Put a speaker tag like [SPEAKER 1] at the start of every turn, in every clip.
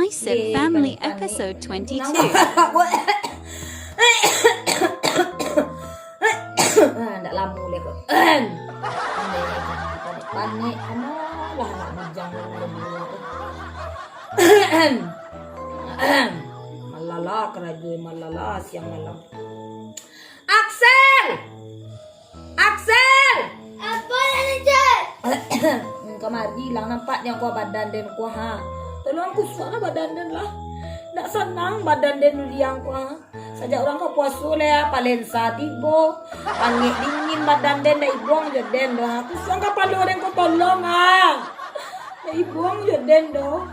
[SPEAKER 1] Cohesive Family Episode 22.
[SPEAKER 2] Ndak lama boleh kok. Panik ana lah nak bujang malala kerajaan malala siang malam. Axel! Axel!
[SPEAKER 3] Apa yang Cep?
[SPEAKER 2] Kemari lang nampak yang kuah badan den kuah ha. Tolong aku suara badan den lah. Ndak senang badan den liang kuah. Sajak orang kau puasa le palensa tibo. Angin dingin badan den dah ibuang je den dah. Aku suang kapalo den kau tolong ah. Dah ibuang je den dah.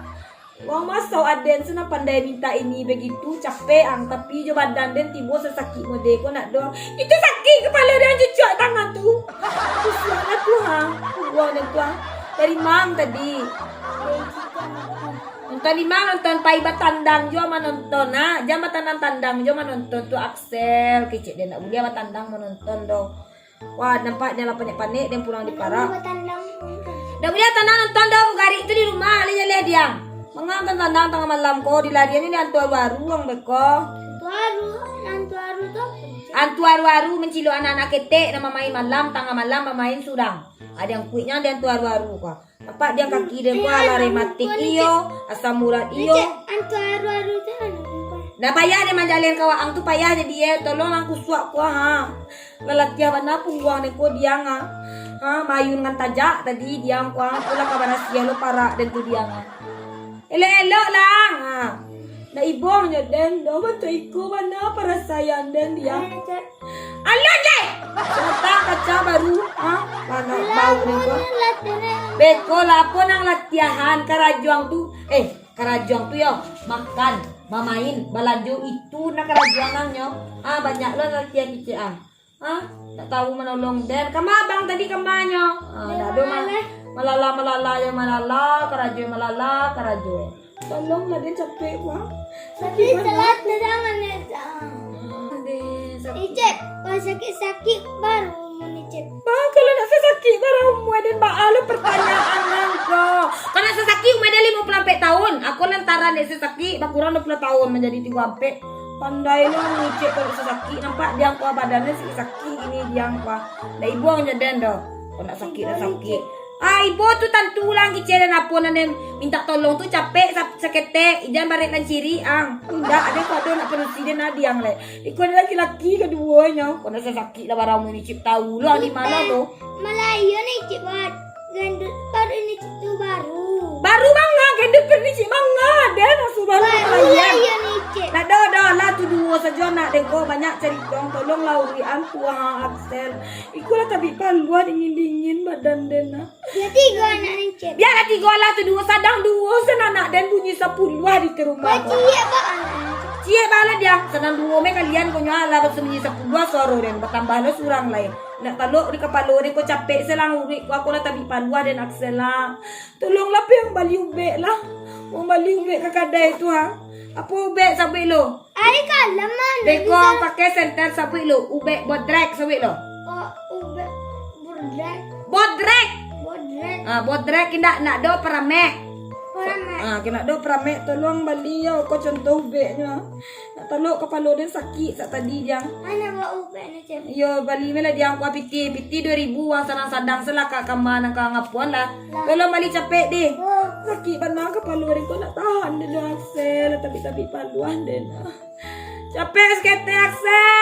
[SPEAKER 2] Wang masau aden sana pandai minta ini begitu capek ang tapi jo badan den tibo sesakit mode ko nak do. Itu sakit kepala dia cucuk tangan tu. Aku suang aku ha. Buang den tu ha. Dari mang tadi. Nonton lima nonton pai batandang jo menonton ha. Jam batandang jo menonton tu Axel kecik dia nak boleh batandang menonton do. Wah nampaknya lah panik-panik dia pulang di Parak. Dah boleh tandang nonton do gari itu di rumah leh dia. Mengantar tandang tengah malam ko di larian ini antu baru ang beko.
[SPEAKER 3] Antuaru tu.
[SPEAKER 2] Antu aru-aru mencilo anak-anak ketek nama main malam tengah malam main surang. Ada yang kuitnya ada antu aru-aru ko. Nampak dia kaki dia buah rematik iyo, asam urat iyo.
[SPEAKER 3] Antuaru tu anu.
[SPEAKER 2] Dah payah dia manjalin kawang tu payah jadi dia tolong aku suak ko ha. Lalatia mana pungguang ni ko dia nga. Ha mayun ngan tajak tadi dia ko ha pula kabar sia lo Parak dan tu dia nga. Elok lang ha. Na ibong nya den do bantu iko mana para sayang den dia. Allah je. Serta kaca baru ha. Mana bau ni ko. Beko lapo nang latihan karajuang tu. Karajuang tu yo makan, mamain, balaju itu nak karajuangan yo. Ah banyak lah latihan kician. Ah, tak tahu menolong den. Kama bang tadi kamanyo. Ah, dado malala ya malala, karajo malala, karajo. Tolong lah den capek wah.
[SPEAKER 3] Tapi salat na jangan ya.
[SPEAKER 2] Sakit.
[SPEAKER 3] Cep, kalau sakit-sakit baru mau Cep.
[SPEAKER 2] Bang, kalau nak sakit barang muat dan baalu pertanyaan ko. Kalau nak sakit umur dia 50 tahun. Aku lantaran dia sakit bakurang 20 tahun menjadi 30. Pandai lo ngecek kalau sakit nampak dia kuah badannya sakit ini dia kuah. Dah ibuang je den dah. Kalau nak sakit dah sakit. Ah ibu tu tantu lang kecil dan apa nane minta tolong tu capek sakete ijan baret lan ciri ang. Tidak ada kado nak presiden adiang le. Iku ada laki-laki keduanya. Kau nak sakit lah barang ini cip tahu lah di mana tu.
[SPEAKER 3] Melayu ni Cep buat gendut baru ini tu baru.
[SPEAKER 2] Baru bangga gendut perni cip bangga dia nak suruh
[SPEAKER 3] Melayu ni Cep.
[SPEAKER 2] Nak dah lah tu dua saja nak dengko banyak cari dong tolong lauri antu ha Axel. Iku lah tapi paluan dingin badan dena.
[SPEAKER 3] Ya tiga anak ni Cep.
[SPEAKER 2] Biar tiga lah tu dua sadang dua senanak dan bunyi 10 di ke rumah.
[SPEAKER 3] Bagi ya pak anak.
[SPEAKER 2] Cie bala dia senang dua me kalian punya ala bersembunyi 10 suara dan bertambah lo surang lain. Nak taluk di kepala dia ko capek selang urik aku lah tapi paluan dan Axel lah. Tolonglah yang bali ubek lah. Mau bali ubek ke kadai tu ha. Apa ubek sabik lo?
[SPEAKER 3] Ari kalam mana?
[SPEAKER 2] Beko pakai senter sabik lo. Ubek bodrek sabik lo.
[SPEAKER 3] Oh, ubek burdek.
[SPEAKER 2] Bodrek.
[SPEAKER 3] Burdek.
[SPEAKER 2] Ah bodrek kindak nak do paramek.
[SPEAKER 3] Orang
[SPEAKER 2] Ah kena do paramek tolong bali yo ko contoh ubeknya. Nak taluk kepala dia sakit sak tadi dia.
[SPEAKER 3] mana bawa ubek ni Cep?
[SPEAKER 2] Yo bali mela dia angkua piti 2000 wang sanang sadang selaka kamana ka ngapuan lah. Tolong bali capek deh.
[SPEAKER 3] Oh,
[SPEAKER 2] Sakit benar kepala dia ko nak tahan dia Axel tapi paluan dia. Capek sikit Axel.